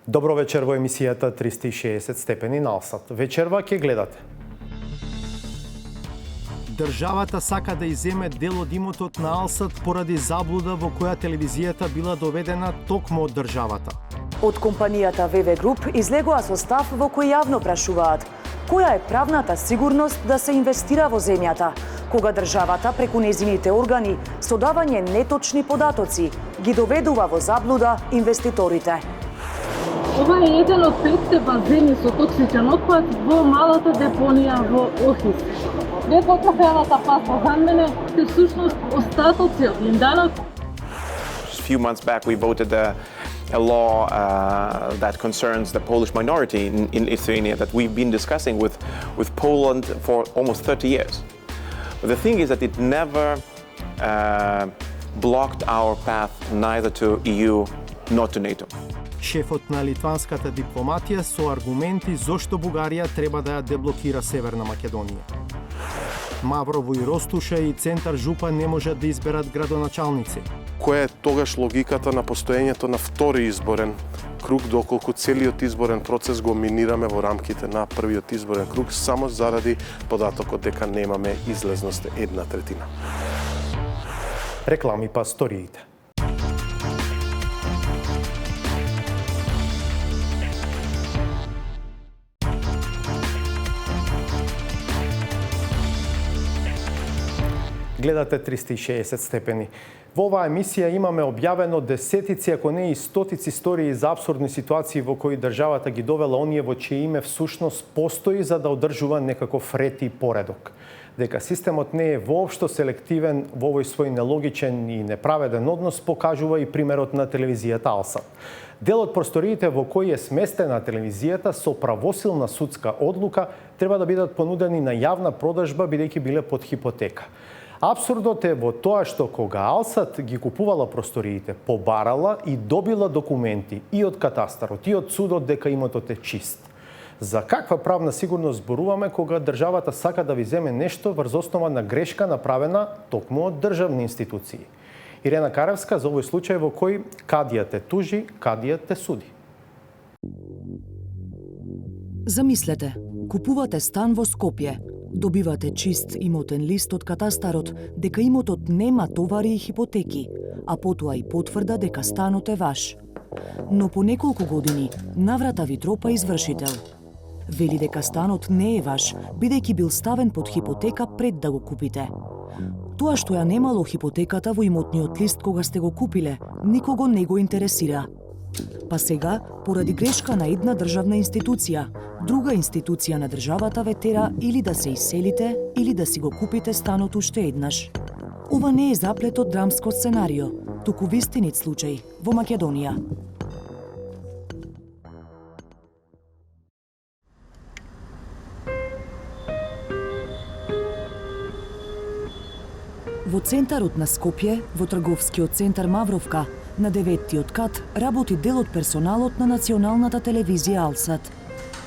Добро вечер во емисијата 360 степени на Alsat. Вечерва ќе гледате. Државата сака да иземе дел од имотот на Alsat поради заблуда во која телевизијата била доведена токму од државата. Од компанијата Груп излегоа со став во кој јавно прашуваат која е правната сигурност да се инвестира во земјата, кога државата преку нејзините органи со давање неточни податоци ги доведува во заблуда инвеститорите. Ова е еден од 5 базени со токсичен отпад во малата депонија во Охис. Лепо трофејната паста за мене се всушност остатоци од линданот. A few months back we voted a law that concerns the Polish minority in Lithuania that we've been discussing with Poland for almost 30 years. But the thing is that it never blocked our path neither to EU nor to NATO. Шефот на литванската дипломатија со аргументи зошто Бугарија треба да ја деблокира Северна Македонија. Маврово и Ростуша и Центар Жупа не можат да изберат градоначалници. Која е тогаш логиката на постоењето на втори изборен круг, доколку целиот изборен процес го минираме во рамките на првиот изборен круг само заради податокот дека немаме излезност 1/3. Реклами па сториите. Гледате 360 степени. Во оваа емисија имаме објавено десетици, ако не и стотици истории за абсурдни ситуации во кои државата ги довела оние во чие име всушност постои за да одржува некаков ред и поредок. Дека системот не е воопшто селективен во овој свој нелогичен и неправеден однос покажува и примерот на телевизијата Alsat. Дел од просториите во кои е сместена телевизијата со правосилна судска одлука треба да бидат понудени на јавна продажба бидејќи биле под хипотека. Апсурдот е во тоа што кога Alsat ги купувала просториите, побарала и добила документи и од катастарот и од судот дека имотот е чист. За каква правна сигурност зборуваме кога државата сака да ви земе нешто врз основа на грешка направена токму од државни институции? Ирена Каревска за овој случај во кој кадијат те тужи, кадијат те суди. Замислете, купувате стан во Скопје, добивате чист имотен лист од катастарот дека имотот нема товари и хипотеки, а потоа и потврда дека станот е ваш. Но по неколку години наврата ви тропа извршител. Вели дека станот не е ваш, бидејќи бил ставен под хипотека пред да го купите. Тоа што ја немало хипотеката во имотниот лист кога сте го купиле, никого не го интересира. Па сега, поради грешка на една државна институција, друга институција на државата ве тера или да се иселите, или да си го купите станот уште еднаш. Ова не е заплет од драмско сценарио, туку вистинит случај во Македонија. Во центарот на Скопје, во трговскиот центар Мавровка, на 9-тиот кат работи дел од персоналот на националната телевизија Alsat.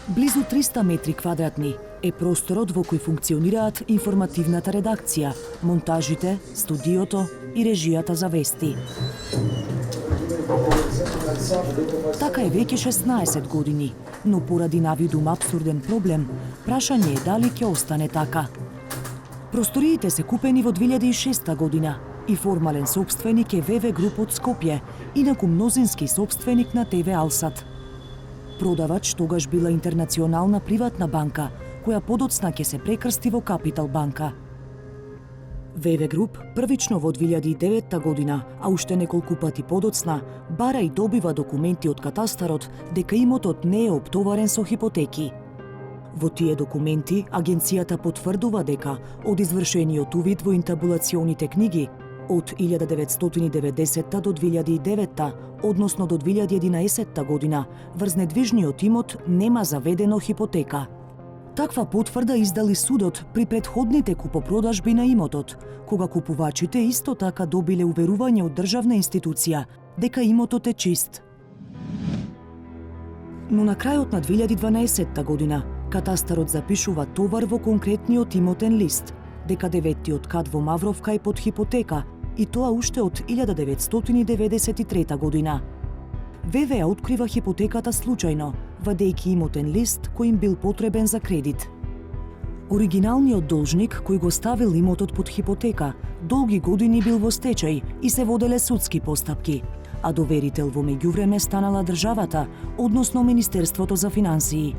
Близу 300 метри квадратни е просторот во кој функционираат информативната редакција, монтажите, студиото и режијата за вести. Така е веќе 16 години, но поради навидум абсурден проблем, прашање е дали ќе остане така. Просториите се купени во 2006 година и формален сопственик е Груп од Скопје, инаку мнозински сопственик на ТВ Алсат. Продавач тогаш била интернационална приватна банка, која подоцна ќе се прекрсти во Капитал банка. Груп првично во 2009 година, а уште неколку пати подоцна, бара и добива документи од катастарот дека имотот не е оптоварен со хипотеки. Во тие документи, агенцијата потврдува дека од извршениот увид во интабулационите книги од 1990 до 2009, односно до 2011 година, врз недвижниот имот нема заведено хипотека. Таква потврда издали судот при претходните купопродажби на имотот, кога купувачите исто така добиле уверување од државна институција дека имотот е чист. Но на крајот на 2012 година, катастарот запишува товар во конкретниот имотен лист, дека 9-тиот кат во Мавровка е под хипотека, и тоа уште од 1993 година. ВВ ја открива хипотеката случајно, вадејќи имотен лист кој им бил потребен за кредит. Оригиналниот должник кој го ставил имотот под хипотека, долги години бил во стечај и се воделе судски постапки, а доверител во меѓувреме станала државата, односно Министерството за финансии.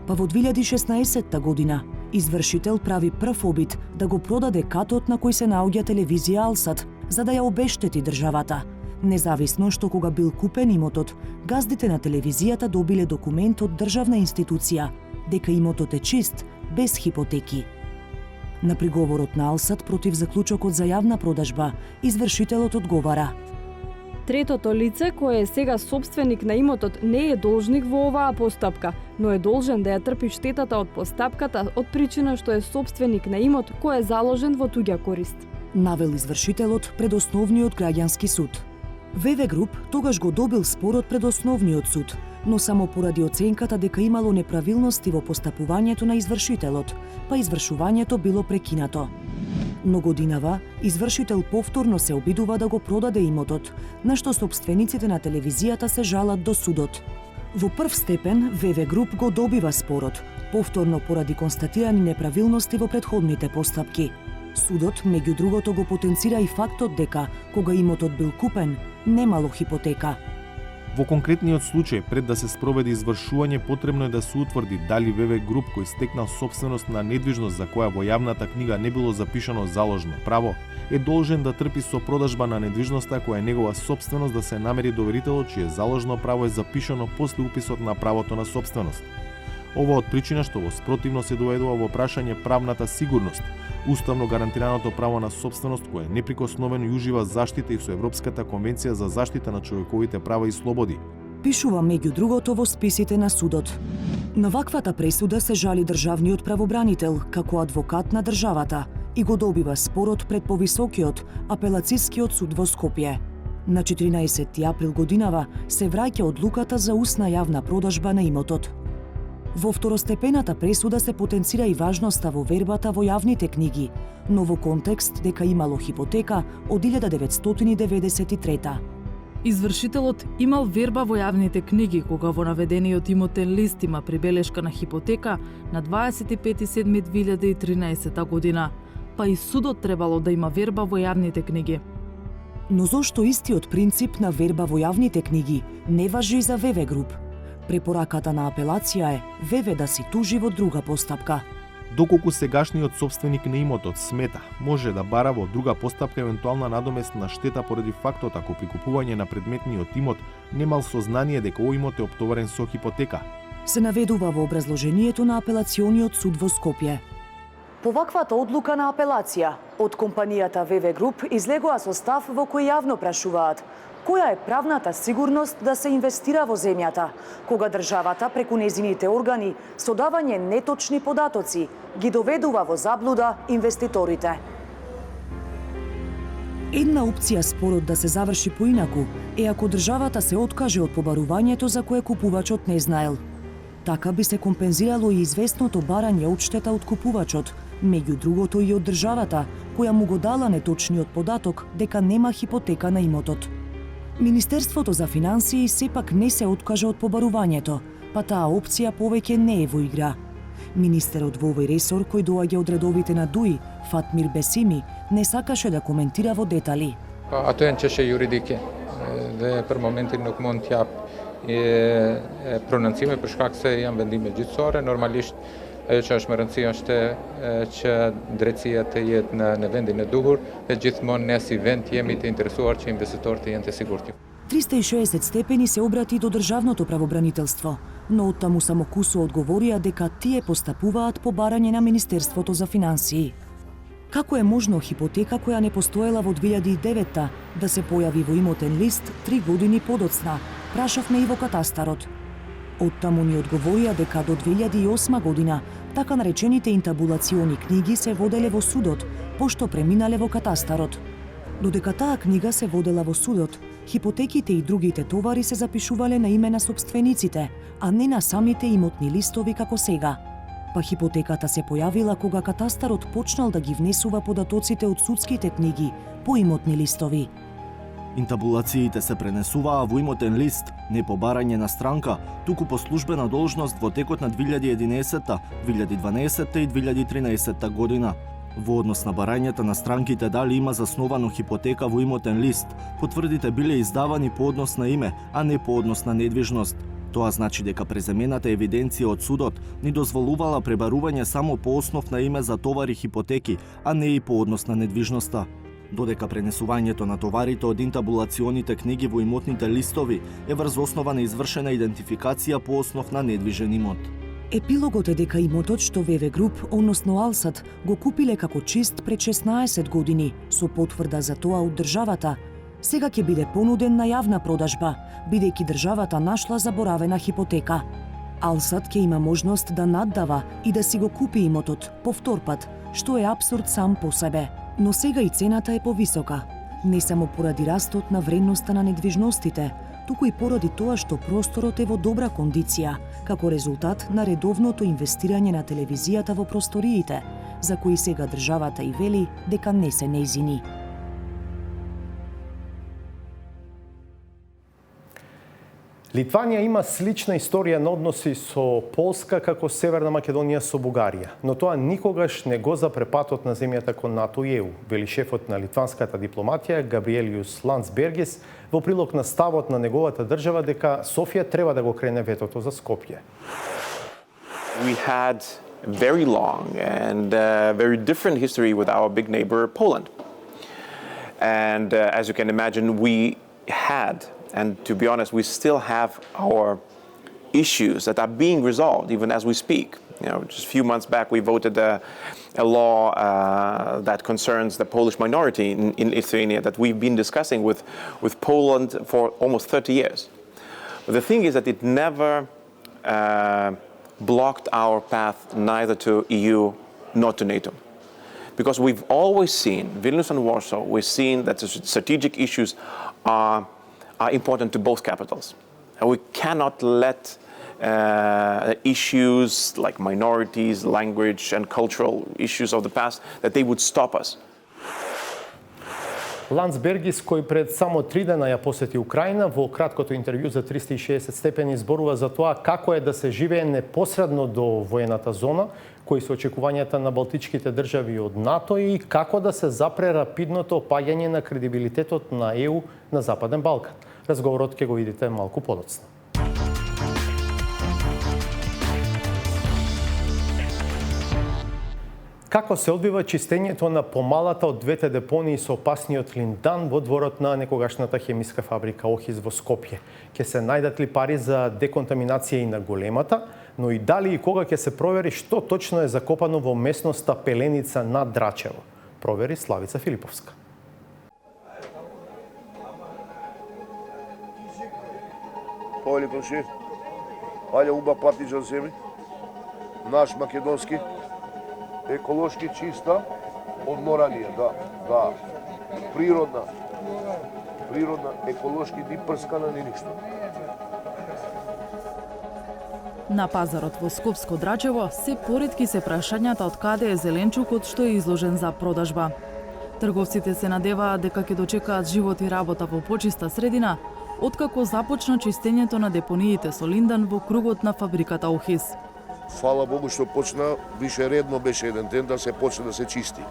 Па во 2016 година извршител прави прв обид да го продаде катот на кој се наоѓа телевизија Алсат, за да ја обештети државата. Независно што кога бил купен имотот, газдите на телевизијата добиле документ од државна институција дека имотот е чист, без хипотеки. На приговорот на Алсат против заклучокот за јавна продажба, извршителот одговара: Третото лице, кое е сега собственик на имотот, не е должник во оваа постапка, но е должен да ја трпи штетата од постапката од причина што е собственик на имот кој е заложен во туѓа корист. Навел извршителот пред Основниот граѓански суд. ВВ Груп тогаш го добил спорот пред Основниот суд, но само поради оценката дека имало неправилности во постапувањето на извршителот, па извршувањето било прекинато. Но годинава, извршител повторно се обидува да го продаде имотот, на што собствениците на телевизијата се жалат до судот. Во прв степен, ВВ Груп го добива спорот, повторно поради констатирани неправилности во претходните постапки. Судот, меѓу другото, го потенцира и фактот дека, кога имотот бил купен, немало хипотека. Во конкретниот случај, пред да се спроведе извршување, потребно е да се утврди дали ВВ Груп кој стекнал собственост на недвижност за која во јавната книга не било запишано заложно право, е должен да трпи со продажба на недвижноста која е негова собственост да се намери доверителот чие заложно право е запишано после уписот на правото на собственост. Ова од причина што во спротивно се доведува во прашање правната сигурност, уставно гарантираното право на собственост кое неприкосновено и ужива заштита и со Европската конвенција за заштита на човековите права и слободи. Пишува меѓу другото во списите на судот. На ваквата пресуда се жали државниот правобранител како адвокат на државата и го добива спорот пред повисокиот апелацискиот суд во Скопје. На 14 април годинава се враќа одлуката за усна јавна продажба на имотот. Во второстепената пресуда се потенцира и важноста во вербата во јавните книги, но во контекст дека имало хипотека од 1993. Извршителот имал верба во јавните книги кога во наведениот имотен лист има прибелешка на хипотека на 25.7.2013 година, па и судот требало да има верба во јавните книги. Но зошто истиот принцип на верба во јавните книги не важи и за ВВ Груп? Препораката на апелација е ВВ да си тужи во друга постапка. Доколку сегашниот собственик на имотот смета, може да бара во друга постапка евентуална надоместна штета поради фактот ако при купување на предметниот имот немал сознание дека овој имот е оптоварен со хипотека. Се наведува во образложението на апелациониот суд во Скопје. По ваквата одлука на апелација, од компанијата ВВ Груп излегоа со став во кој јавно прашуваат која е правната сигурност да се инвестира во земјата, кога државата преку нејзините органи со давање неточни податоци ги доведува во заблуда инвеститорите. Една опција спорот да се заврши поинаку е ако државата се откаже од побарувањето за кое купувачот не знаел. Така би се компензирало и известното барање одштета од купувачот, меѓу другото и од државата, која му го дала неточниот податок дека нема хипотека на имотот. Министерството за финансии сепак не се откажа од побарувањето, па таа опција повеќе не е во игра. Министерот во овој ресор, кој доаѓа од редовите на ДУИ, Фатмир Бесими, не сакаше да коментира во детали. Ato janë çështje juridike dhe për momentin nuk mund t'jap prononcime për shkak se janë vendime gjyqësore. Normalisht ajo që është më rëndësishme është që drejtësia të jetë në vendin e duhur dhe gjithmonë ne si vend jemi të interesuar që investitorët të jenë të sigurt. 360 степени се обрати до државното правобранителство, но оттаму само кусо одговорија дека тие постапуваат по барање на Министерството за финансии. Како е можно хипотека која не постоела во 2009 да се појави во имотен лист 3 години подоцна, прашавме и во катастарот. Оттаму ни одговорија дека до 2008 година така наречените интабулациони книги се воделе во судот, пошто преминале во катастарот. Додека таа книга се водела во судот, хипотеките и другите товари се запишувале на име на собствениците, а не на самите имотни листови како сега. Па хипотеката се појавила кога катастарот почнал да ги внесува податоците од судските книги по имотни листови. Интабулациите се пренесуваа во имотен лист, не по барање на странка, туку по службена должност во текот на 2011, 2012 и 2013 година. Во однос на барањата на странките дали има засновано хипотека во имотен лист, потврдите биле издавани по однос на име, а не по однос на недвижност. Тоа значи дека преземената евиденција од судот ни дозволувала пребарување само по основ на име за товари хипотеки, а не и по однос на недвижноста. Додека пренесувањето на товарите од интабулационите книги во имотните листови е врз основа на извршена идентификација по основ на недвижен имот. Епилогот е дека имотот што ВВ Груп, односно Alsat, го купиле како чист пред 16 години, со потврда за тоа од државата, сега ќе биде понуден на јавна продажба, бидејќи државата нашла заборавена хипотека. Alsat ќе има можност да наддава и да си го купи имотот по втор пат, што е апсурд сам по себе. Но сега и цената е повисока, не само поради растот на вредноста на недвижностите, туку и поради тоа што просторот е во добра кондиција, како резултат на редовното инвестирање на телевизијата во просториите, за кои сега државата и вели дека не се нејзини. Литванија има слична историја на односи со Полска како Северна Македонија со Бугарија, но тоа никогаш не го запре патот на земјата кон НАТО и ЕУ, вели шефот на литванската дипломатија Габриелиус Ландсбергис во прилог на ставот на неговата држава дека Софија треба да го крене ветото за Скопје. We had very long and very different history with our big neighbor Poland. And as you can imagine, we had, and to be honest, we still have our issues that are being resolved even as we speak. You know, just a few months back, we voted a law that concerns the Polish minority in Lithuania that we've been discussing with Poland for almost 30 years. But the thing is that it never blocked our path neither to EU nor to NATO. Because we've always seen, Vilnius and Warsaw, we've seen that the strategic issues are important to both capitals. And we cannot let issues like minorities, language and cultural issues of the past, that they would stop us. Ландсбергис, кој пред само 3 дена ја посети Украина, во краткото интервју за 360 степени зборува за тоа како е да се живее непосредно до воената зона, кои се очекувањата на балтичките држави од НАТО и како да се запре рапидното опаѓање на кредибилитетот на ЕУ на Западен Балкан. Разговорот ќе го видите малку подоцна. Како се одвива чистењето на помалата од двете депонии со опасниот линдан во дворот на некогашната хемиска фабрика Охис во Скопје? Ќе се најдат ли пари за деконтаминација и на големата, но и дали и кога ќе се провери што точно е закопано во местноста Пеленица на Драчево? Провери Славица Филиповска. Поле комши, ајде уба партиџан земе, наш македонски, еколошки чиста, од моранија, да, природна, еколошки, ни прскана, ни ништо. На пазарот во Скопско Драчево се поретки се прашањата од каде е зеленчукот што е изложен за продажба. Трговците се надеваат дека ќе дочекаат живот и работа во почиста средина, откако започна чистењето на депониите со линдан во кругот на фабриката Охис. Фала Богу што почна, више редно беше еден ден да се почне да се чисти.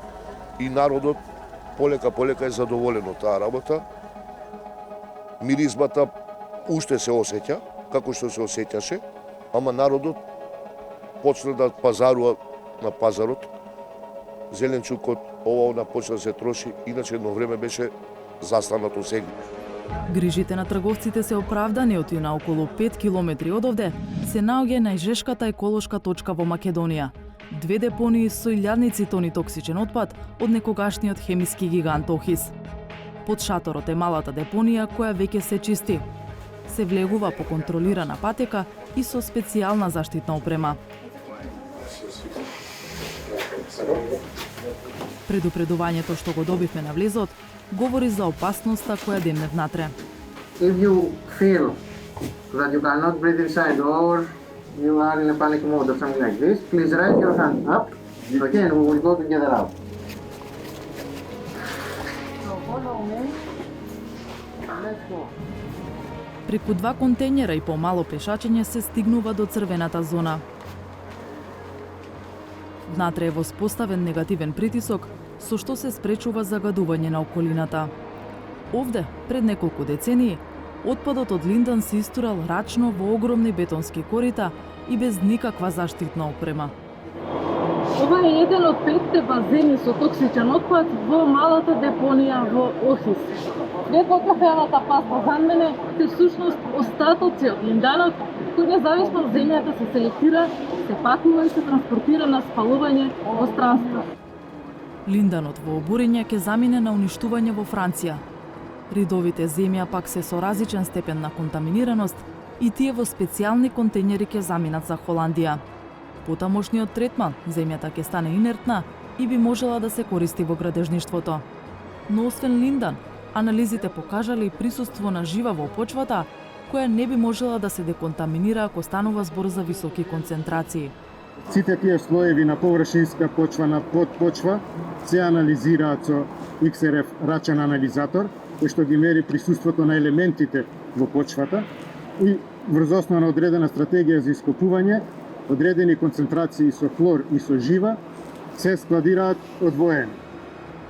И народот полека е задоволен од таа работа. Миризбата уште се осеќа, како што се осеќаше, ама народот почна да пазарува на пазарот. Зеленчукот ова почна да се троши, иначе едно време беше застанато сега. Грижите на трговците се оправдани од и на околу 5 километри одовде се наоѓа најжешката еколошка точка во Македонија. 2 депонии со илјадници тони токсичен отпад од некогашниот хемиски гигант Охис. Под шаторот е малата депонија која веќе се чисти. Се влегува по контролирана патека и со специјална заштитна опрема. Предупредувањето што го добивме на влезот говори за опасноста која демне внатре. If you feel that you cannot breathe inside or you are in a panic mode or something like this, please raise your hand up, okay, and we will go together out. So follow me. Преку 2 контејнера и помало пешачење се стигнува до црвената зона. Внатре е воспоставен негативен притисок, со што се спречува загадување на околината. Овде, пред неколку децении, отпадот од линдан се истурал рачно во огромни бетонски корита и без никаква заштитна опрема. Ова е еден од 5 базени со токсичен отпад во малата депонија во Охис. Пред кафеавата паста за мене се всушност остатоци од линданот, кој независно од земјата се селектира, се пакува и се транспортира на спалување во странство. Линданот во обурење ќе замине на уништување во Франција. Ридовите земја пак се со различен степен на контаминираност и тие во специјални контејнери ќе заминат за Холандија. Потамошниот третман, земјата ќе стане инертна и би можела да се користи во градежништвото. Но освен линдан, анализите покажале и присуство на жива во почвата, која не би можела да се деконтаминира ако станува збор за високи концентрации. Сите тие слоеви на површинска почва на подпочва се анализираат со XRF рачен анализатор, кој што ги мери присуството на елементите во почвата и врз основа на одредена стратегија за ископување, одредени концентрации со хлор и со жива се складираат одвоени.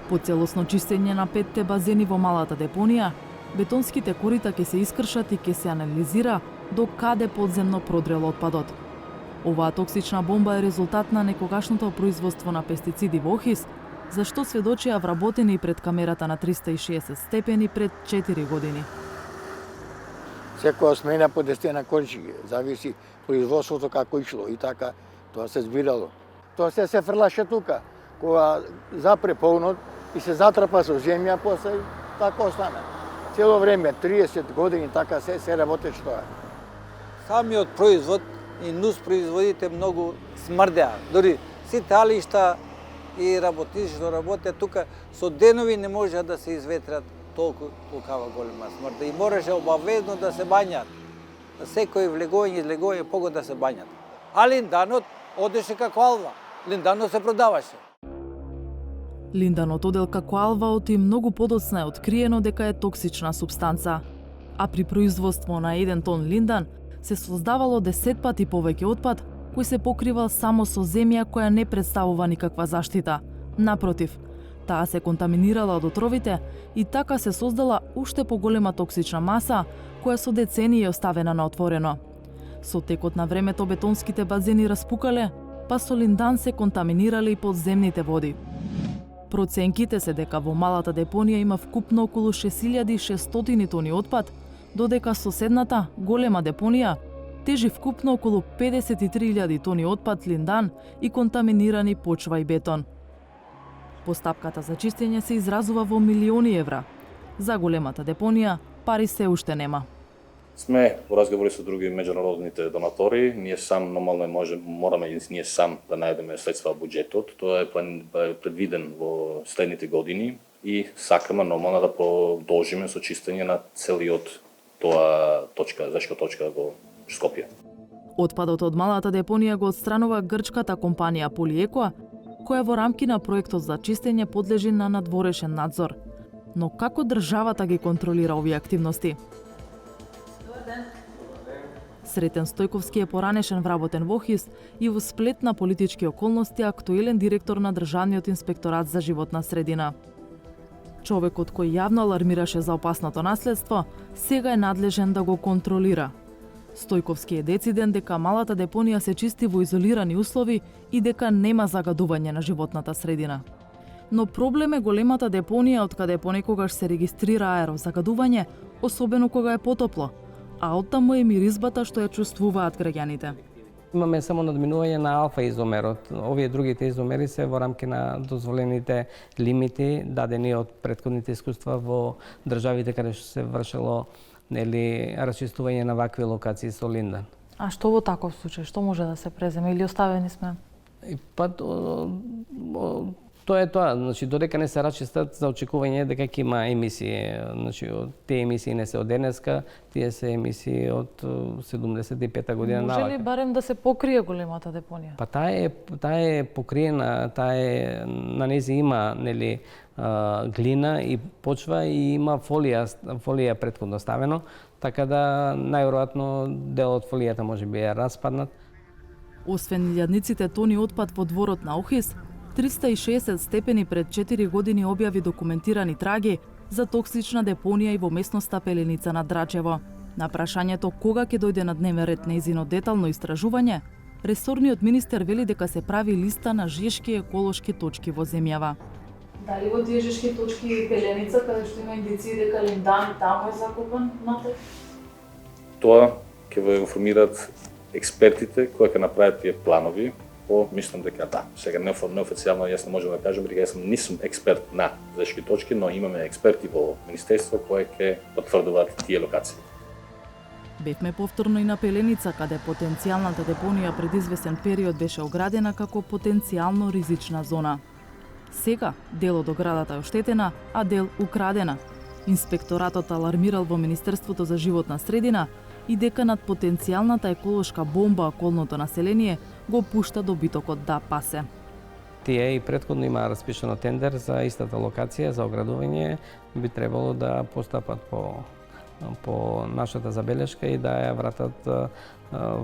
По целосно чистење на 5 базени во малата депонија, бетонските корита ќе се искршат и ќе се анализира до каде подземно продрел отпадот. Оваа токсична бомба е резултат на некогашното производство на пестициди во Охис, за што сведочија вработени пред камерата на 360 степени пред 4 години. Секоја смена по 10 корички, зависи производството како ишло и така тоа се збирало. Тоа се фрлаше тука, кога запре полнот и се затрпа со земја, после така остана. Цело време, 30 години, така се работеше тоа. Самиот производ и нус производите многу смрдеа. Дори сите алишта и работници што работеат тука, со денови не можеа да се изветрат толку толкава голема смрда. И мораше обавезно да се бањат. Секој влегување и излегување погод да се бањат. А линданот одеше како алва. Линданот се продаваше. Линданот одел како алва и многу подоцна е откриено дека е токсична супстанца. А при производство на 1 тон линдан се создавало 10 пати повеќе отпад, кој се покривал само со земја која не представува никаква заштита. Напротив, таа се контаминирала од отровите и така се создала уште поголема токсична маса, која со децении е оставена на отворено. Со текот на времето бетонските базени распукале, па со линдан се контаминирале и подземните води. Проценките се дека во малата депонија има вкупно околу 6600 тони отпад, додека соседната, голема депонија, тежи вкупно околу 53.000 тони отпад линдан и контаминирани почва и бетон. Постапката за чистење се изразува во милиони евра. За големата депонија пари се уште нема. Сме во разговори со други меѓународните донатори. Ние сам нормално мораме и ние сам да најдеме средства во буџетот. Тоа е предвиден во следните години и сакаме нормално да продолжиме со чистење на целиот тоа зашка точка во Скопје. Отпадот од малата депонија го отстранува грчката компанија Полиекоа, која во рамки на проектот за чистење подлежи на надворешен надзор. Но како државата ги контролира овие активности? Сретен Стојковски е поранешен вработен во Охис и во сплет на политички околности актуелен директор на Државниот инспекторат за животна средина. Човекот кој јавно алармираше за опасното наследство, сега е надлежен да го контролира. Стојковски е дециден дека малата депонија се чисти во изолирани услови и дека нема загадување на животната средина. Но проблем е големата депонија од каде понекогаш се регистрира аерозагадување, особено кога е потопло, а оттаму е миризбата што ја чувствуваат граѓаните. Имаме само надминување на алфа изомерот. Овие другите изомери се во рамки на дозволените лимити дадени од претходните искуства во државите каде што се вршело расчистување на вакви локации со линдан. А што во таков случај? Што може да се преземе или оставени сме? Тоа е тоа, значи додека не се рачистат за очекување дека ќе има емисии, значи тие емисии не се од денеска, тие се емисии од 75-та година навака. Може ли барем да се покрие големата депонија? Па таа е покриена, на нејзи има нели глина и почва и има фолија претходно ставено, така да најверојатно дел од фолијата можеби е распаднат. Освен илјадниците тони отпад во дворот на Охис, 360 степени пред 4 години објави документирани траги за токсична депонија и во местноста Пеленица на Драчево. На прашањето кога ќе дојде на дневен ред нејзино детално истражување, ресорниот министер вели дека се прави листа на жешки еколошки точки во земјава. Дали во тие жешки точки Пеленица, каде што има индиции дека линдан таму е закопан внатре? Тоа ќе ве информираат експертите кои ќе направат тие планови. Мислам дека да. Сега неофицијално јас не можам да кажам дека јас не сум експерт на жешки точки, но имаме експерти во министерство кои ќе потврдуваат тие локации. Бевме повторно и на Пеленица, каде потенцијалната депонија пред известен период беше оградена како потенцијално ризична зона. Сега дел од оградата е оштетена, а дел украдена. Инспекторатот алармирал во Министерството за животна средина и дека над потенцијалната еколошка бомба околното население го пушта добитокот да пасе. Тие и претходно има распишано тендер за истата локација за оградување, би требало да постапат по нашата забелешка и да ја вратат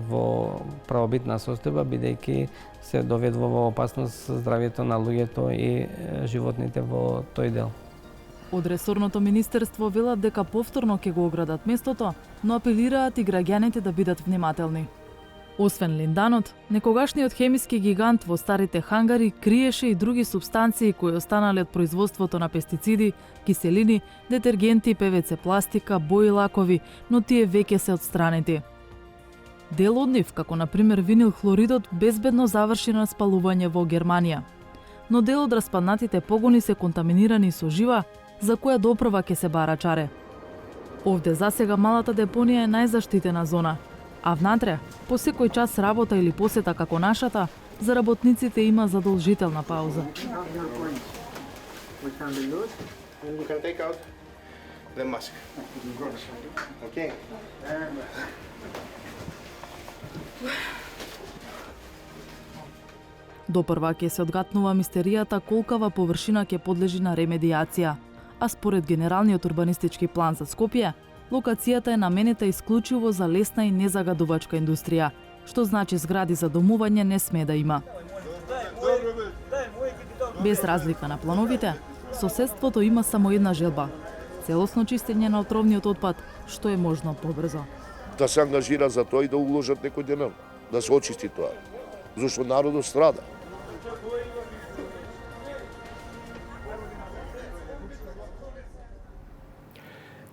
во правобитна состојба, бидејќи се доведува во опасност здравјето на луѓето и животните во тој дел. Од ресорното министерство велат дека повторно ќе го оградат местото, но апелираат и граѓаните да бидат внимателни. Освен линданот, некогашниот хемиски гигант во старите хангари криеше и други супстанции кои останале од производството на пестициди, киселини, детергенти, ПВЦ пластика, бои лакови, но тие веќе се отстранети. Дел од нив, како на пример винил хлоридот, безбедно заврши на спалување во Германија. Но дел од распаднатите погони се контаминирани со жива, за која допрва ќе се бара чаре. Овде засега малата депонија е најзаштитена зона, а внатре, по секој час работа или посета како нашата, за работниците има задолжителна пауза. Допрва ќе се одгатнува мистеријата колкава површина ќе подлежи на ремедијација, а според Генералниот урбанистички план за Скопје, локацијата е наменета исклучиво за лесна и незагадувачка индустрија, што значи згради за домување не сме да има. Без разлика на плановите, соседството има само една желба – целосно чистење на отровниот отпад, што е можно побрзо. Да се ангажира за тоа и да уложат некој денар, да се очисти тоа, зашто народот страда.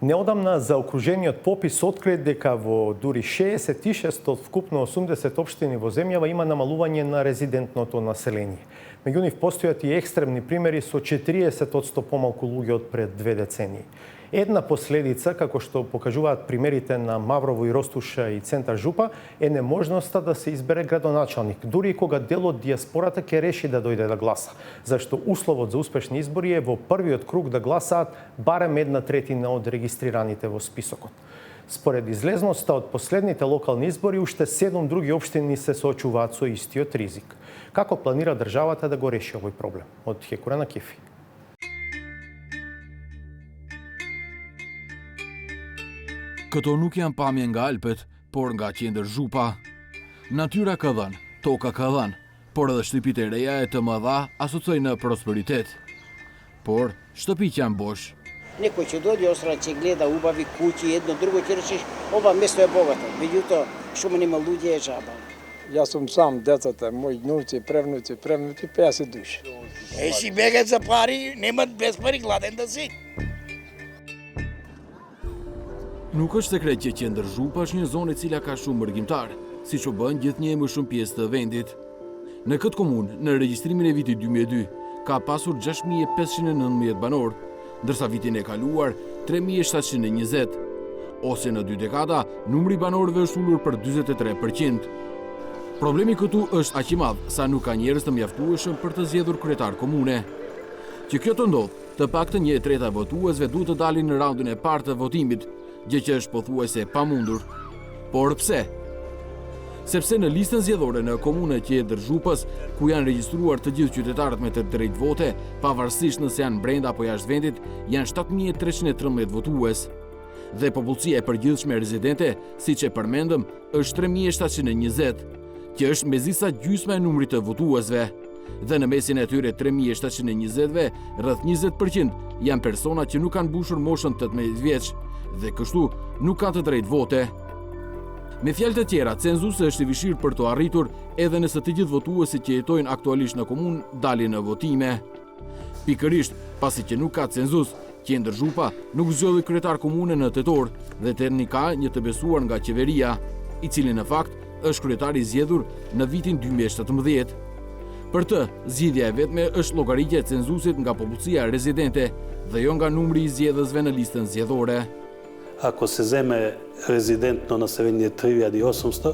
Неодамна заокружениот попис открие дека во дури 66 од вкупно 80 општини во земјава има намалување на резидентното население. Меѓу нив постојат и екстремни примери со 40% помалку луѓе од пред 2 децении. Една последица, како што покажуваат примерите на Маврово и Ростуша и Центар Жупа, е неможноста да се избере градоначалник, дури и кога дел од диаспората ќе реши да дојде да гласа, зашто условот за успешни избори е во првиот круг да гласаат барем 1/3 од регистрираните во списокот. Според излезноста од последните локални избори, уште 7 други општини се соочуваат со истиот ризик. Како планира државата да го реши овој проблем? Од Хекура на Кефи. Këto nuk janë pamje nga Alpet, por nga qendër Zhupa. Natyra ka dhënë, toka ka dhënë, por edhe shtëpit e reja e të mëdha asocoj në prosperitet. Por, shtëpit janë bosh. Некој ќе дојде остран ќе гледа убави куќи, едно друго ќе речеш, ова место е богато. Меѓутоа, шума нема луѓе е жаба. Јас сум сам, децата, мои внуци, превнуци, 50 души. Си бегаат за пари, немат без пари гладен да си. Nuk është sekret që qendër Zhupa është një zonë e cila ka shumë mërgjimtar, siç u bën gjithnjë e më shumë pjesë të vendit. Në këtë komunë, në regjistrimin e vitit 2002, ka pasur 6.519 banor, ndërsa vitin e kaluar 3.720, ose në 2 dekada, numri banorëve është ulur për 43%. Problemi këtu është aq i madh sa nuk ka njerëz të mjaftueshëm për të zgjedhur kryetar komune. Që kjo të ndodh, të paktën 1/3 e votuesve duhet të dalin në raundin e parë të votimit, gjë që është pothuajse pamundur. Por pse? Sepse në listën zgjedhore në komunën që e Drzhupës, ku janë regjistruar të gjithë qytetarët me të drejtë vote, pavarësisht nëse janë brenda apo jashtë vendit, janë 7313 votues. Dhe popullsia e përgjithshme rezidente, siç e përmendëm, është 3720, që është mezisa gjysma e numrit të votuesve. Dhe në mesin e tyre 3720-ve, rreth 20% janë persona që nuk kanë mbushur moshën 18 vjeç dhe kështu nuk kanë të drejtë vote. Me fjalë të tjera, cenzusi është i vështirë për të arritur edhe nëse të gjithë votuesit që jetojnë aktualisht në komunë dalin në votime. Pikërisht, pasi që nuk ka cenzus, Qendër Zhupa nuk zgjodhi kryetar komune në tetor dhe tani ka një të besuar nga qeveria, i cili në fakt është kryetari i zgjedhur në vitin 2017. Për të, zgjidhja e vetme është llogaritja e cenzusit nga popullsia rezidente dhe jo nga numri i zgjedhësve në listën zgjedhore. Ako se zeme rezidentno naseljenje 3800,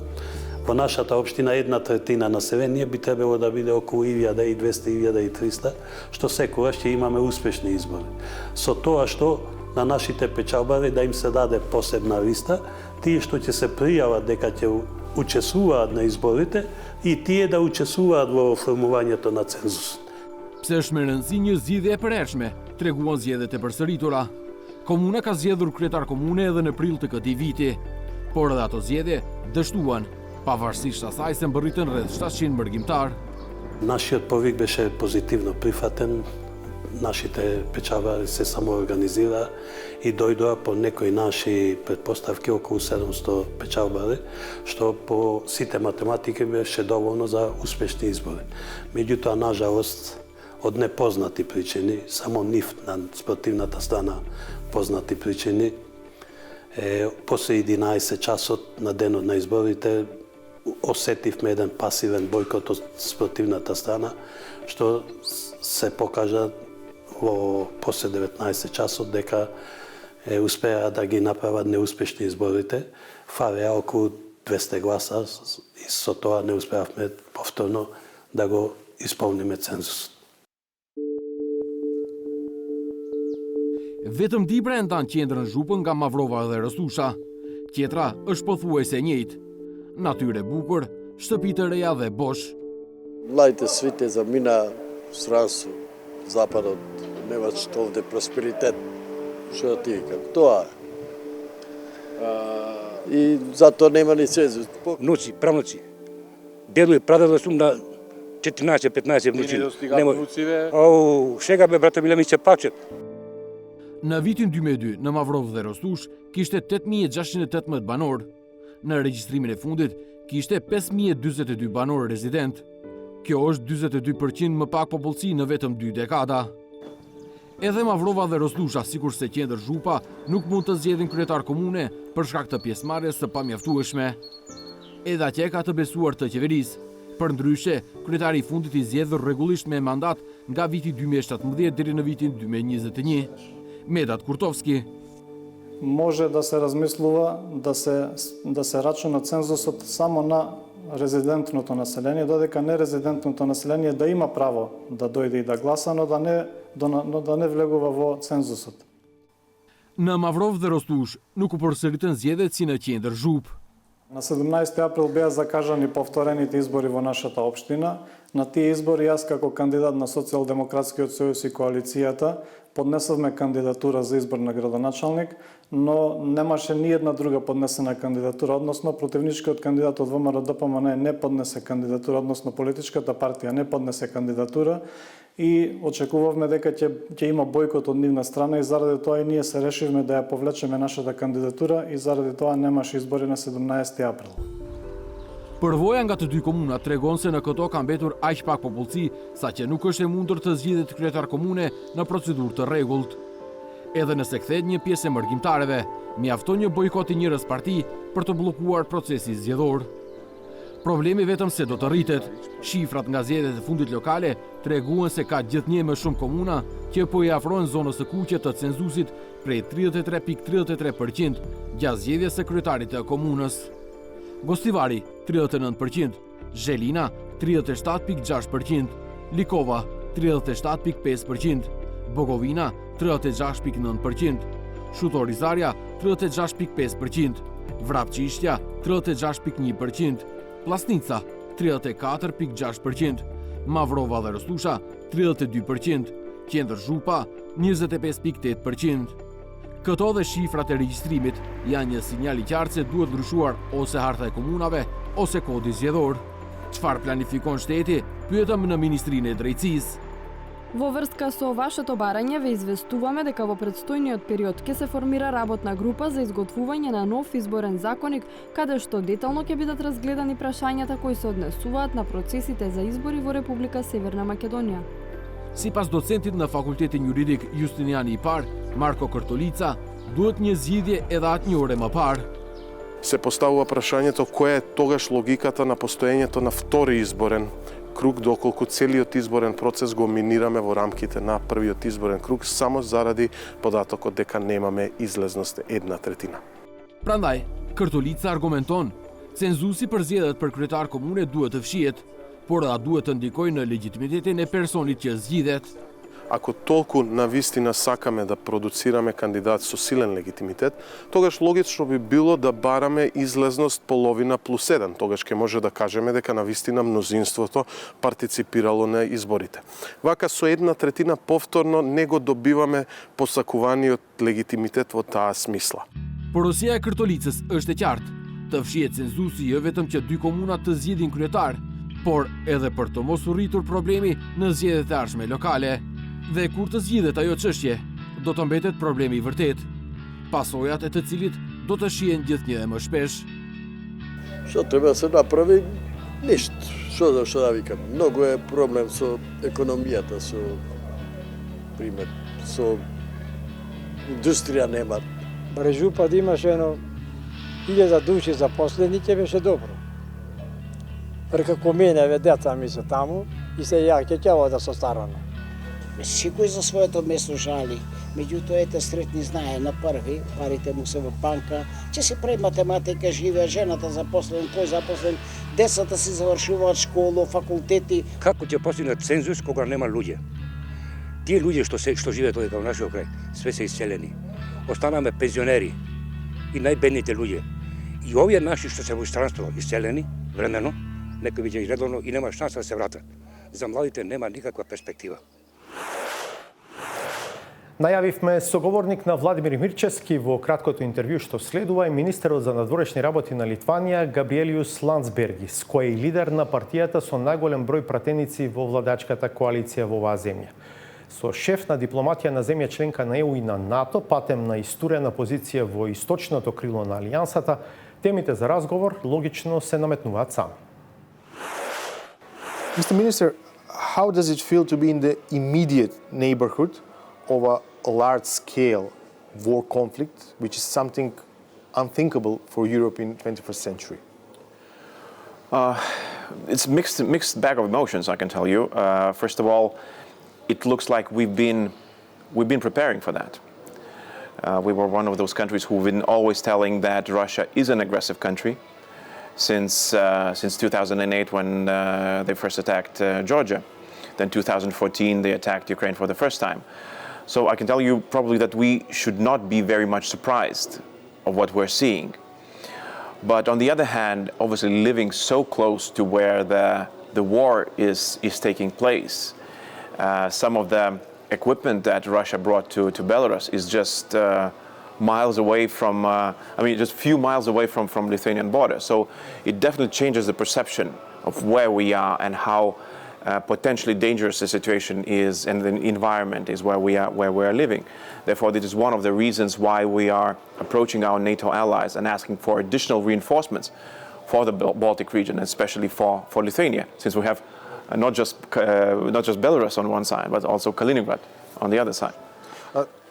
po našата opština 1/3 население би trebalo da bude oko 1200-1300, što sekогаш ќе имаме успешни избори. Со тоа што на нашите печалбари да им се даде посебна листа, тие што ќе се пријават дека ќе учествуваат на изборите и тие да учествуваат во формувањето на цензусот. Pse është me rëndësi një zgjidhje e përhershme, treguan zgjedhjet e përsëritura. Komuna ka zgjedhur kryetar komune edhe në prill të këtij viti, por edhe ato zgjedhje dështuan, pavarësisht asaj se mbërritën rreth 700 mërgjimtar. Нашиот повик беше позитивно прифатен. Нашите печалбари се самоорганизира и дојдоа по некои наши предпоставки околу 700 печалбари, што по сите математики беше доволно за успешни избори. Меѓутоа, нажалост, од непознати причини, само нив на спортивната страна познати причини, после 11 часот на денот на изборите осетивме еден пасивен бойкот од спортивната страна, што се покажа во после 19 часот дека успеа да ги направат неуспешни изборите, фалеа околу 200 гласа и со тоа не успеавме повторно да го исполниме цензусот. Vetëm di brenda në qendrën Zhupën nga Mavrova dhe Rësusha. Tjetra është pothuajse e njëjtë. Natyrë e bukur, shtëpi të reja dhe bosh. Mlađte svite zamina stransu zapadot, nema što ovde prosperitet, što ti kako to. I zato nema ni cenzus. Внуци, правнуци. Дедо и прадедо сум на 14-15 внуци. Шега бе, брата Миле, ми се пачет. Në vitin 2002, në Mavrov dhe Rostush, kishte 8618 banor. Në regjistrimin e fundit, kishte 5042 banor rezident. Kjo është 42% më pak popullsi në vetëm 2 dekada. Edhe Mavrova dhe Rostusha, sikurse Qendër Zhupa, nuk mund të zgjedhin kryetar komune për shkak të pjesëmarrjes së pamjaftueshme. Edhe atje ka të besuar të qeverisë. Përndryshe, kryetari i fundit i zgjedhur rregullisht me mandat nga viti 2017 deri në vitin 2021. Медат Куртовски. Може да се размислува да се рачуна цензусот само на резидентното население, додека нерезидентното население да има право да дојде и да гласа, но да не влегува во цензусот. Në Mavrov dhe Rostush nuk u përsëritën zgjedhjet si në Qendër Zhupë. На 17 април беа закажани повторените избори во нашата општина. На тие избори јас како кандидат на Социјалдемократскиот сојуз и коалицијата поднесовме кандидатура за избор на градоначалник, но немаше ни една друга поднесена кандидатура, односно противничкиот кандидат од ВМРО ДПМН не поднесе кандидатура, односно политичката партија не поднесе кандидатура и очекувавме дека ќе има бојкот од нивна страна и заради тоа и ние се решивме да ја повлечеме нашата кандидатура и заради тоа немаше избори на 17 април. Përvoja nga të dy komunat tregon se në këto ka mbetur aq pak popullsi, saqë nuk është e mundur të zgjidhet kryetar komune në procedurë të rregullt. Edhe nëse kthehet një pjesë e mërgjimtarëve, mjafton një bojkot i njërës parti për të bllokuar procesi zgjedhor. Problemi vetëm se do të rritet. Shifrat nga zgjedhjet e fundit lokale treguan se ka gjithnjë më shumë komuna që po i afrohen zonës së kuqe të cenzusit prej 33.33% gjatë zgjedhjes së kryetarit të komunës. Gostivari 39%, Želina 37,6%, Likova 37,5%, Bogovina 36,9%, Šutorizarja 36,5%, Vrapčištja 36,1%, Plasnica 34,6%, Mavrova dhe Rostusha 32%, Qendër Župa 25,8%. Këto dhe shifrat e regjistrimit janë një sinjal i qartë se duhet ndryshuar ose harta e komunave ose kodi zgjedhor. Çfarë planifikon shteti? Pyetëm në Ministrinë e Drejtësisë. Во врска со вашето барање ве известуваме дека во предстојниот период ќе се формира работна група за изготвување на нов изборен законник, каде што детално ќе бидат разгледани прашањата кои се однесуваат на процесите за избори во Република Северна Македонија. Sipas docенtit në Fakultetin Juridik Justiniani I Par, Marko Kërtolica, duhet një zgjidhje edhe atë një ore më parë. Се поставува прашањето која е тогаш логиката на постоењето на втори изборен круг, доколку целиот изборен процес го минираме во рамките на првиот изборен круг само заради податокот дека немаме излезност 1/3. Prandaj, Kërtolica argumenton, cenzusi për zgjedhjet për kryetar komune duhet të fshihet, por a duhet të ndikojë në legitimitetin e personit që zgjidhet. Ако толку навистина сакаме да продуцираме кандидат со силен легитимитет, тогаш логично би било да бараме излезност половина плюс 1. Тогаш ќе може да кажеме дека навистина мнозинството партиципирало на изборите. Вака со 1/3 повторно не го добиваме посакуваниот легитимитет во таа смисла. Porosia e Kërtolicës është e qartë. Të fshihet cenzusi jo vetëm që 2 komuna të zgjidhin kryetar, por edhe për të mos u rritur problemi në zgjedhjet e ardhshme lokale. Dhe kur të zgjidhet ajo çështje, do të mbetet problemi I vërtet, pasojat e të cilit do të shihen gjithnjë dhe më shpesh. Што треба да се направи? Ништо. Што да викам? Многу е проблем со економијата, со пример, со индустрија нема. Жупа да имаше едно 1000 души запослени, ќе беше добро. Како мене деца ми се таму и се ја ќе да се старано. Секој за своето место жали, меѓутоа ете сретни знае на први, парите му се во банка, ќе се прави математика, живее жената запослен, тој запослен, децата си завршуваат школа, факултети. Како ќе постигне цензус кога нема луѓе? Тие луѓе што живеат овде во нашиот крај, све се иселени. Останаме пензионери и најбедните луѓе. И овие наши што се во странство иселени, времено, некои веќе редовно и нема шанса да се вратат. За младите нема никаква перспектива. Најавивме соговорник на Владимир Мирчевски во краткото интервју што следува и министерот за надворешни работи на Литванија Габриелиус Ландсбергис, кој е лидер на партијата со најголем број пратеници во владачката коалиција во оваа земја. Со шеф на дипломатија на земја членка на ЕУ и на НАТО, патем на истурена позиција во источното крило на Алијансата, темите за разговор логично се наметнуваат сами. Mr. Minister, how does it feel to be in the immediate neighborhood of a large-scale war conflict, which is something unthinkable for Europe in the 21st century? It's mixed bag of emotions, I can tell you. First of all, it looks like we've been preparing for that. We were one of those countries who've been always telling that Russia is an aggressive country since 2008 when they first attacked Georgia. Then 2014 they attacked Ukraine for the first time. So I can tell you probably that we should not be very much surprised of what we're seeing. But on the other hand, obviously living so close to where the war is taking place, some of the equipment that Russia brought to Belarus is just miles away from, just a few miles away from Lithuanian border. So it definitely changes the perception of where we are and how potentially dangerous the situation is and the environment is where we are living. Therefore, this is one of the reasons why we are approaching our NATO allies and asking for additional reinforcements for the Baltic region, especially for Lithuania, since we have not just Belarus on one side, but also Kaliningrad on the other side.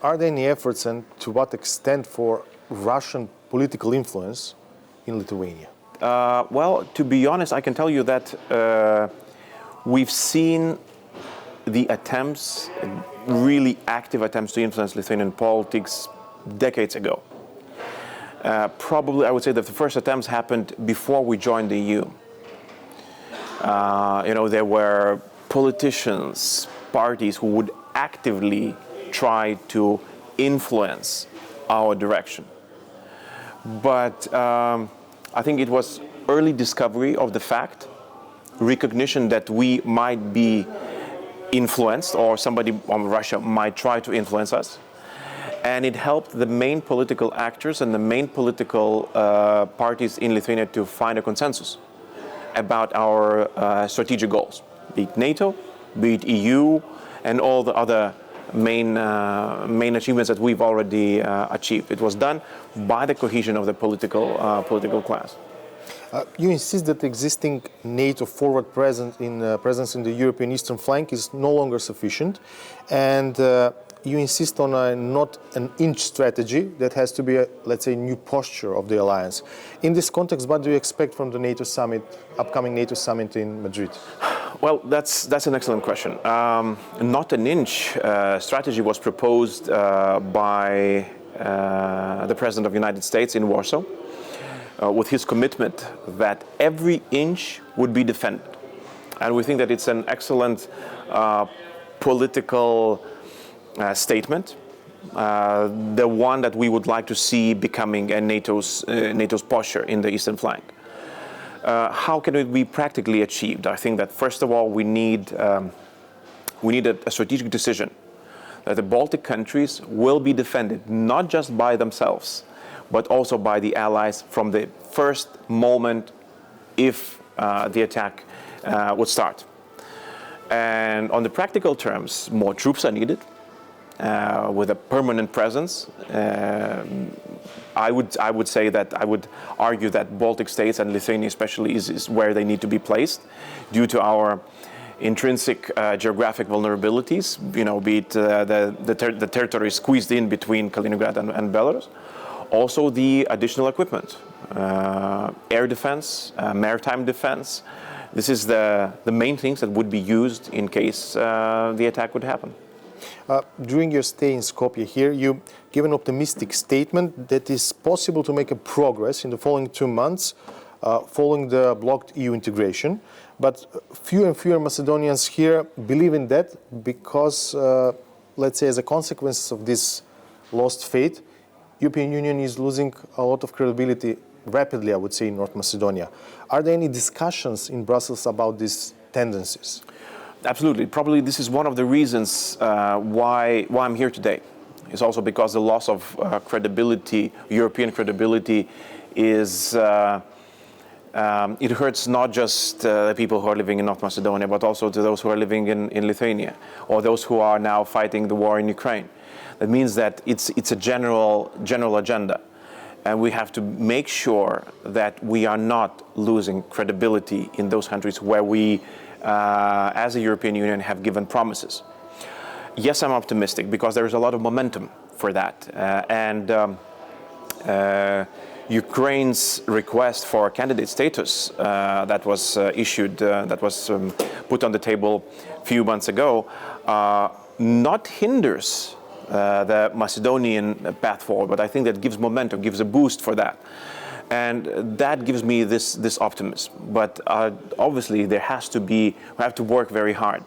Are there any efforts, and to what extent, for Russian political influence in Lithuania? Well, to be honest, I can tell you that we've seen the attempts, really active attempts to influence Lithuanian politics decades ago. Probably, I would say that the first attempts happened before we joined the EU. There were politicians, parties who would actively try to influence our direction. But I think it was early discovery of the fact, recognition that we might be influenced, or somebody from Russia might try to influence us. And it helped the main political actors and the main political parties in Lithuania to find a consensus about our strategic goals, be it NATO, be it EU, and all the other main achievements that we've already achieved. It was done by the cohesion of the political class. You insist that existing NATO forward presence in the European eastern flank is no longer sufficient, and you insist on not an inch strategy that has to be a, let's say, new posture of the alliance. In this context, what do you expect from the NATO summit, upcoming NATO summit in Madrid? Well, that's an excellent question. Not an inch strategy was proposed by the President of the United States in Warsaw, with his commitment that every inch would be defended. And we think that it's an excellent political statement, the one that we would like to see becoming a NATO's posture in the eastern flank. How can it be practically achieved? I think that first of all we need a strategic decision that the Baltic countries will be defended not just by themselves, but also by the allies from the first moment if the attack would start. And on the practical terms, more troops are needed. With a permanent presence, I would say that I would argue that Baltic states and Lithuania especially is where they need to be placed, due to our intrinsic geographic vulnerabilities. Be it the territory squeezed in between Kaliningrad and Belarus. Also, the additional equipment, air defense, maritime defense. This is the main things that would be used in case the attack would happen. During your stay in Skopje here, you give an optimistic statement that is possible to make a progress in the following 2 months following the blocked EU integration. But fewer and fewer Macedonians here believe in that because, let's say, as a consequence of this lost faith, European Union is losing a lot of credibility rapidly, I would say, in North Macedonia. Are there any discussions in Brussels about these tendencies? Absolutely. Probably this is one of the reasons why I'm here today. It's also because the loss of credibility, European credibility, is it hurts not just the people who are living in North Macedonia, but also to those who are living in Lithuania, or those who are now fighting the war in Ukraine. That means that it's a general agenda, and we have to make sure that we are not losing credibility in those countries where we, as a European Union, have given promises. Yes, I'm optimistic because there is a lot of momentum for that, and Ukraine's request for candidate status that was issued, that was put on the table a few months ago, not hinders the Macedonian path forward, but I think that gives momentum, gives a boost for that. And that gives me this optimism. But obviously we have to work very hard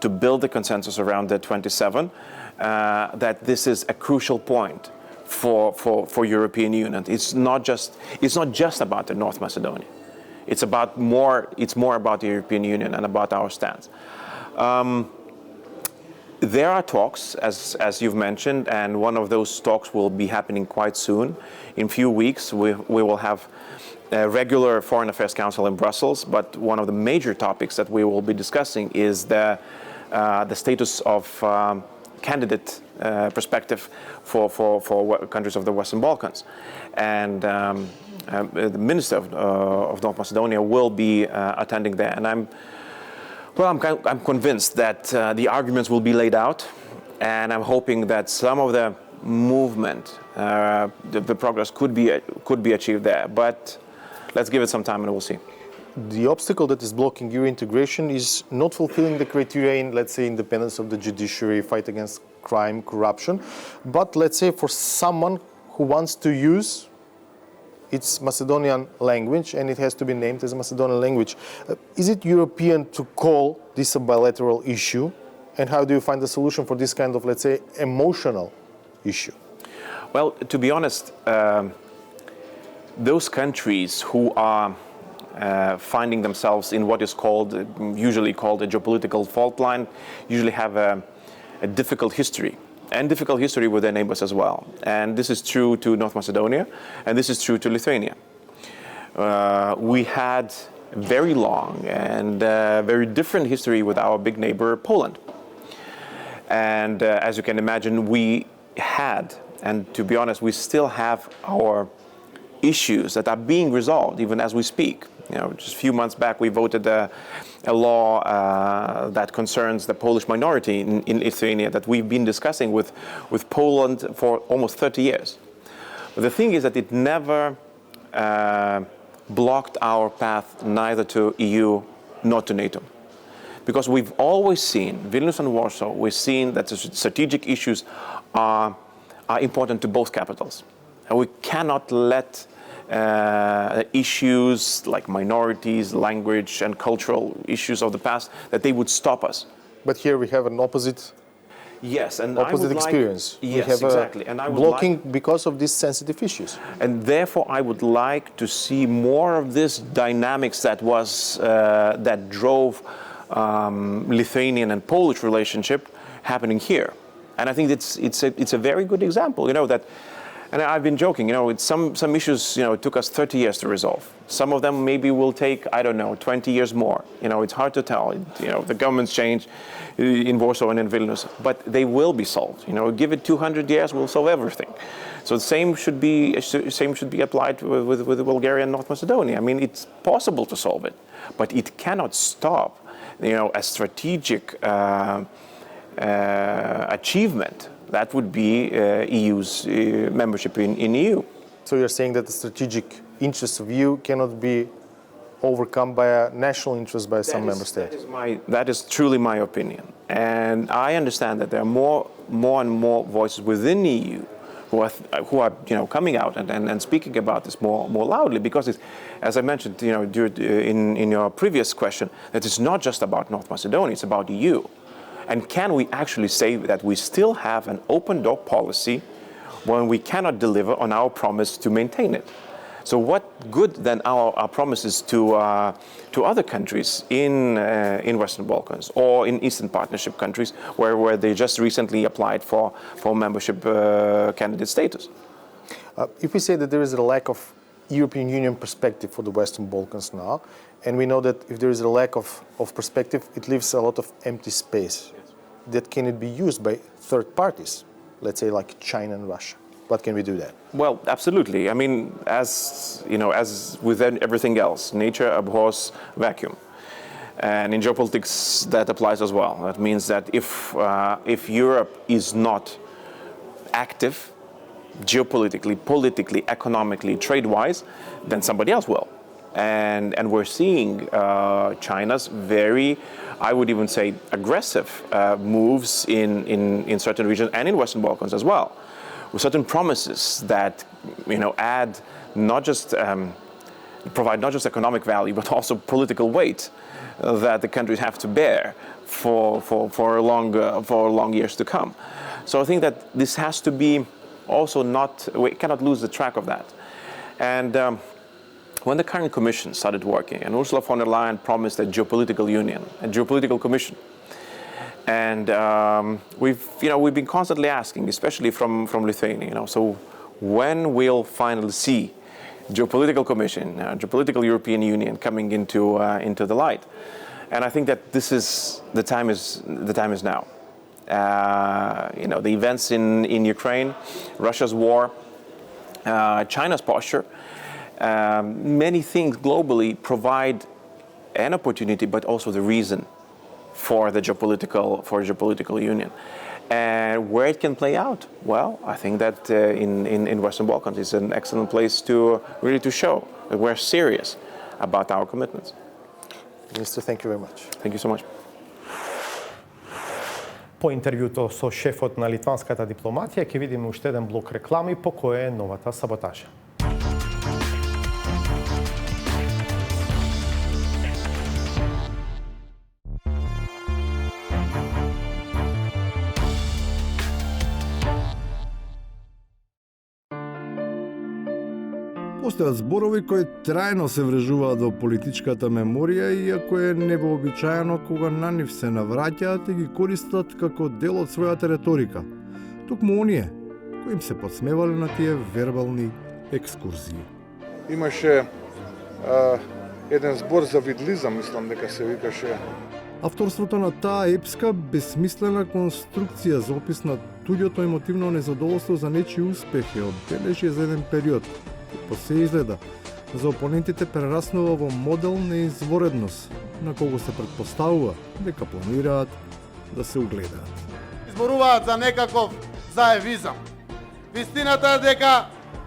to build the consensus around the 27, that this is a crucial point for European Union. It's not just about the North Macedonia. It's more about the European Union and about our stance. There are talks, as you've mentioned, and one of those talks will be happening quite soon. In a few weeks, we will have a regular Foreign Affairs Council in Brussels, but one of the major topics that we will be discussing is the status of candidate perspective for countries of the Western Balkans. And the Minister of North Macedonia will be attending there, and I'm convinced that the arguments will be laid out, and I'm hoping that some of the movement, the progress could be achieved there. But let's give it some time and we'll see. The obstacle that is blocking your integration is not fulfilling the criteria in, let's say, independence of the judiciary, fight against crime, corruption, but let's say for someone who wants to use it's Macedonian language, and it has to be named as a Macedonian language. Is it European to call this a bilateral issue? And how do you find the solution for this kind of, let's say, emotional issue? Well, to be honest, those countries who are finding themselves in what is usually called a geopolitical fault line, usually have a difficult history, and difficult history with their neighbors as well. And this is true to North Macedonia, and this is true to Lithuania. We had very long and very different history with our big neighbor, Poland. And as you can imagine, we had, and to be honest, we still have our issues that are being resolved even as we speak. Just a few months back, we voted a law that concerns the Polish minority in Lithuania that we've been discussing with Poland for almost 30 years. But the thing is that it never blocked our path neither to EU nor to NATO. Because we've always seen, Vilnius and Warsaw, we've seen that the strategic issues are important to both capitals. And we cannot let issues like minorities, language, and cultural issues of the past, that they would stop us. But here we have an opposite experience. Yes, we have exactly. And I would blocking because of these sensitive issues. And therefore, I would like to see more of this dynamics that drove Lithuanian and Polish relationship happening here. And I think it's a very good example, that, and I've been joking, some issues, took us 30 years to resolve. Some of them maybe will take, 20 years more. It's hard to tell. The governments change in Warsaw and in Vilnius, but they will be solved. Give it 200 years, we'll solve everything. So the same should be applied with Bulgaria and North Macedonia. I mean, it's possible to solve it, but it cannot stop a strategic achievement that would be EU's membership in EU. So you're saying that the strategic interests of EU cannot be overcome by a national interest by some member state? That is truly my opinion. And I understand that there are more and more voices within the EU who are coming out and speaking about this more loudly, because as I mentioned in your previous question, that it's not just about North Macedonia, it's about EU. And can we actually say that we still have an open door policy when we cannot deliver on our promise to maintain it? So what good then our promises to other countries in Western Balkans or in Eastern Partnership countries where they just recently applied for membership candidate status? If we say that there is a lack of European Union perspective for the Western Balkans now, and we know that if there is a lack of perspective, it leaves a lot of empty space that can it be used by third parties, let's say like China and Russia. What can we do then? Well, absolutely. I mean, as with everything else, nature abhors vacuum. And in geopolitics, that applies as well. That means that if Europe is not active geopolitically, politically, economically, trade-wise, then somebody else will. And we're seeing China's very, I would even say, aggressive moves in certain regions and in Western Balkans as well, with certain promises that add not just provide not just economic value but also political weight that the countries have to bear for long years to come. So I think that this has to be also we cannot lose the track of that. And when the current Commission started working, and Ursula von der Leyen promised a geopolitical union, a geopolitical commission, and we've been constantly asking, especially from Lithuania, so when we'll finally see geopolitical commission, geopolitical European Union coming into the light, and I think that the time is now. The events in Ukraine, Russia's war, China's posture, many things globally provide an opportunity, but also the reason for the geopolitical union. And where it can play out, well, I think that in Western Balkans is an excellent place to show that we're serious about our commitments. Minister, thank you very much. Thank you so much. По интервјуто со шефот на литванската дипломатија ќе видиме уште еден блок реклами по кој е новата саботажа. Постојат зборови кои трајно се врежуваат во политичката меморија, иако е невообичаено кога на нив се навраќаат и ги користат како дел од својата реторика. Токму оние кои им се подсмевале на тие вербални екскурзии. Имаше еден збор за видлизам, мислам дека се викаше. Авторството на таа епска, безсмислена конструкција за опис на туѓото емотивно незадоволство за нечи успех ја одбележи за еден период. По се изгледа, за опонентите прераснува во модел на изворедност, на кого се предпоставува дека планираат да се угледаат. Зборуваат за некаков заевизам. Вистината е дека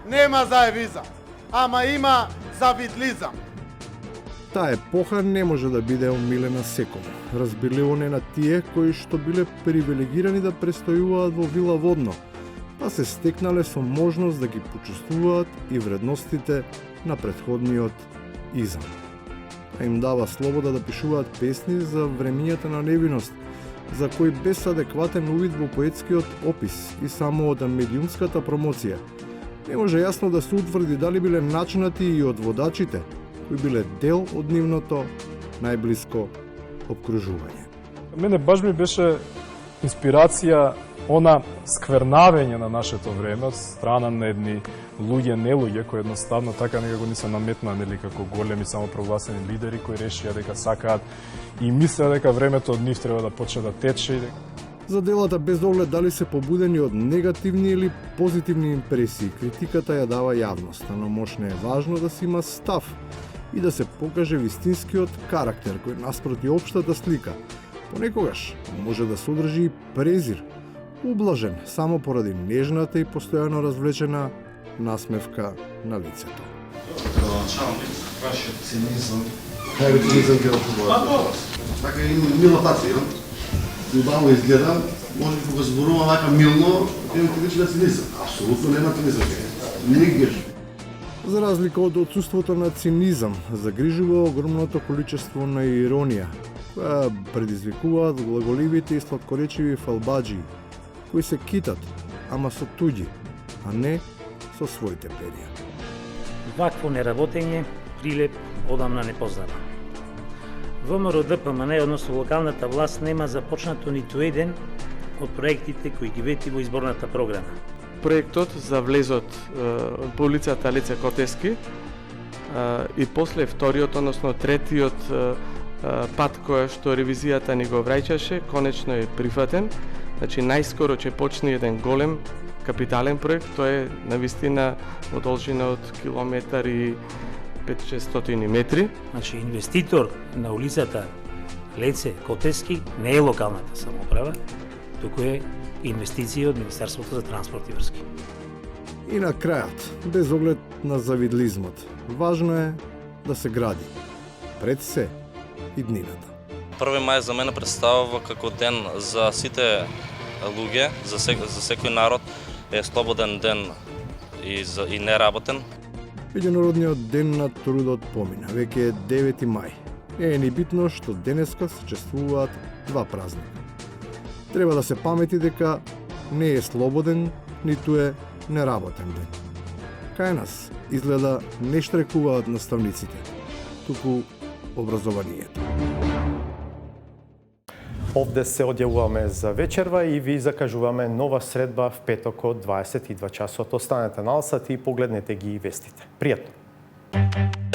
нема заевизам, ама има завидлизам. Таа епоха не може да биде омилена секому. Разбирливо не на тие кои што биле привилегирани да престојуваат во вила водно, па се стекнале со можност да ги почувствуваат и вредностите на претходниот изам. А им дава слобода да пишуваат песни за времињата на невиност, за кои без адекватен увид во поетскиот опис и само од медиумската промоција не може јасно да се утврди дали биле начинати и од водачите, кои биле дел од нивното најблиско обкружување. Мене баш ми беше инспирација она сквернавење на нашето време од страна на едни луѓе кои едноставно така некако ни се наметнаа нели како големи самопрогласени лидери кои решија дека сакаат и мислеа дека времето од нив треба да почне да тече. За делата без оглед дали се побудени од негативни или позитивни импресии, критиката ја дава јавноста, но можне е важно да се има став и да се покаже вистинскиот карактер кој наспроти општата слика. Понекогаш може да содржи и презир, ублажен само поради нежната и постојано развлечена насмевка на лицето. Началник, вашиот цинизам. Најголем цинизам ќе отворам. Така и мила пација. Убаво изгледа, може кога зборува вака милно, има критична цинизам. Апсолутно нема цинизам. Нигде. За разлика од отсуството на цинизам, загрижува огромното количество на иронија, која предизвикуваат глаголивите и сладкоречиви фалбаджии, кои се китат, ама со туѓи, а не со своите перија. Вакво неработење прилеп одамна не познава. ВМРО ДПМН, односно локалната власт, нема започнато ниту еден од проектите кои ги вети во изборната програма. Проектот за влезот по улицата Лице Котески и после вториот, односно третиот пат која што ревизијата ни го враќаше, конечно е прифатен. Значи најскоро ќе почне еден голем капитален проект, тоа е навистина во должина од километар и 500-600 метри. Значи инвеститор на улицата Леце Котески не е локалната самоуправа, туку е инвестиција од Министерството за транспорт и врски. И на крајот, без оглед на завидлизмот, важно е да се гради. Пред се и днината. 1 мај за мене представува како ден за сите луѓе, за секој народ, е слободен ден и неработен. Меѓународниот ден на трудот помина, веќе е 9 мај. Не е ни битно што денеска се чествуваат два празника. Треба да се памети дека не е слободен, ниту е неработен ден. Кај нас изгледа не штрекуваат наставниците, туку образованието. Овде се одјавуваме за вечерва и ви закажуваме нова средба в петок од 22 часот. Останете на Алсат и погледнете ги и вестите. Пријатно!